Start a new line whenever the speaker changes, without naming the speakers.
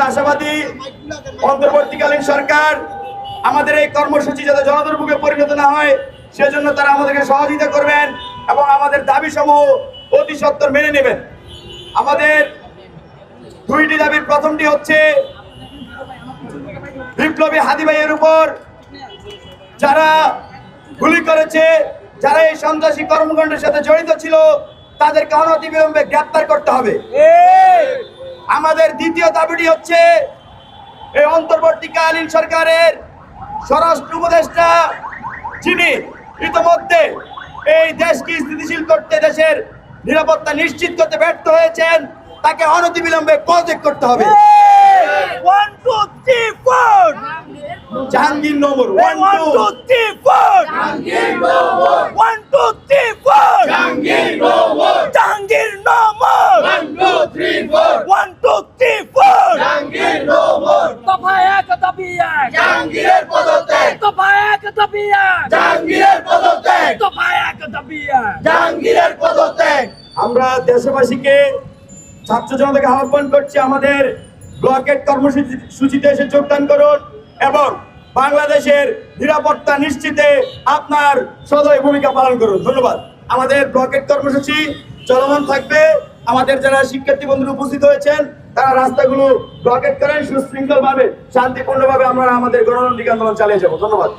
আমরা আশাবাদী অন্তর্বর্তীকালীন সরকার আমাদের এই কর্মসূচি যাতে জনদুর্ভোগে পরিণত না হয় সেজন্য তারা আমাদেরকে সহযোগিতা করবেন এবং আমাদের দাবি সমূহ অতি সত্বর মেনে নেবেন। আমাদের দুইটি দাবির প্রথমটি হচ্ছে বিপ্লবী হাদি ভাইয়ের উপর যারা গুলি করেছে, যারা এই সন্ত্রাসী কর্মকাণ্ডের সাথে জড়িত ছিল তাদেরকে অনতিবিলম্বে গ্রেপ্তার করতে হবে। আমাদের দ্বিতীয় দাবিটি হচ্ছে এই অন্তর্বর্তীকালীন সরকারের স্বরাষ্ট্র উপদেষ্টা যিনি ইতিমধ্যে এই দেশকে স্থিতিশীল করতে, দেশের নিরাপত্তা নিশ্চিত করতে ব্যর্থ হয়েছেন, তাকে অনতিবিলম্বে পদত্যাগ করতে হবে।
1 2 3 4
জাহাঙ্গীর নম্বর
1 2 3 4
জাহাঙ্গীর নমর
1 2 3 4
জাহাঙ্গীর নমর
জাহাঙ্গীর নমর
1 2 3 4
1 2 3 4
জাহাঙ্গীর নমর
দফা এক দাবি এক
জাহাঙ্গীরের পদত্যাগ
দফা এক দাবি এক
জাহাঙ্গীরের পদত্যাগ
দফা এক দাবি এক
জাহাঙ্গীরের পদত্যাগ।
আমরা দেশবাসীকে, ছাত্র জনতাকে আহ্বান করছি আমাদের ব্লকেট কর্মসূচিতে এসে যোগদান করুন এবং বাংলাদেশের নিরাপত্তা নিশ্চিতে আপনার সদয় ভূমিকা পালন করুন। ধন্যবাদ। আমাদের ব্লকেট কর্মসূচি চলমান থাকবে। আমাদের যারা শিক্ষার্থী বন্ধুরা উপস্থিত হয়েছেন তারা রাস্তাগুলো ব্লকেট করেন, সুশৃঙ্খলভাবে শান্তিপূর্ণভাবে আমরা আমাদের গণতান্ত্রিক আন্দোলন চালিয়ে যাব। ধন্যবাদ।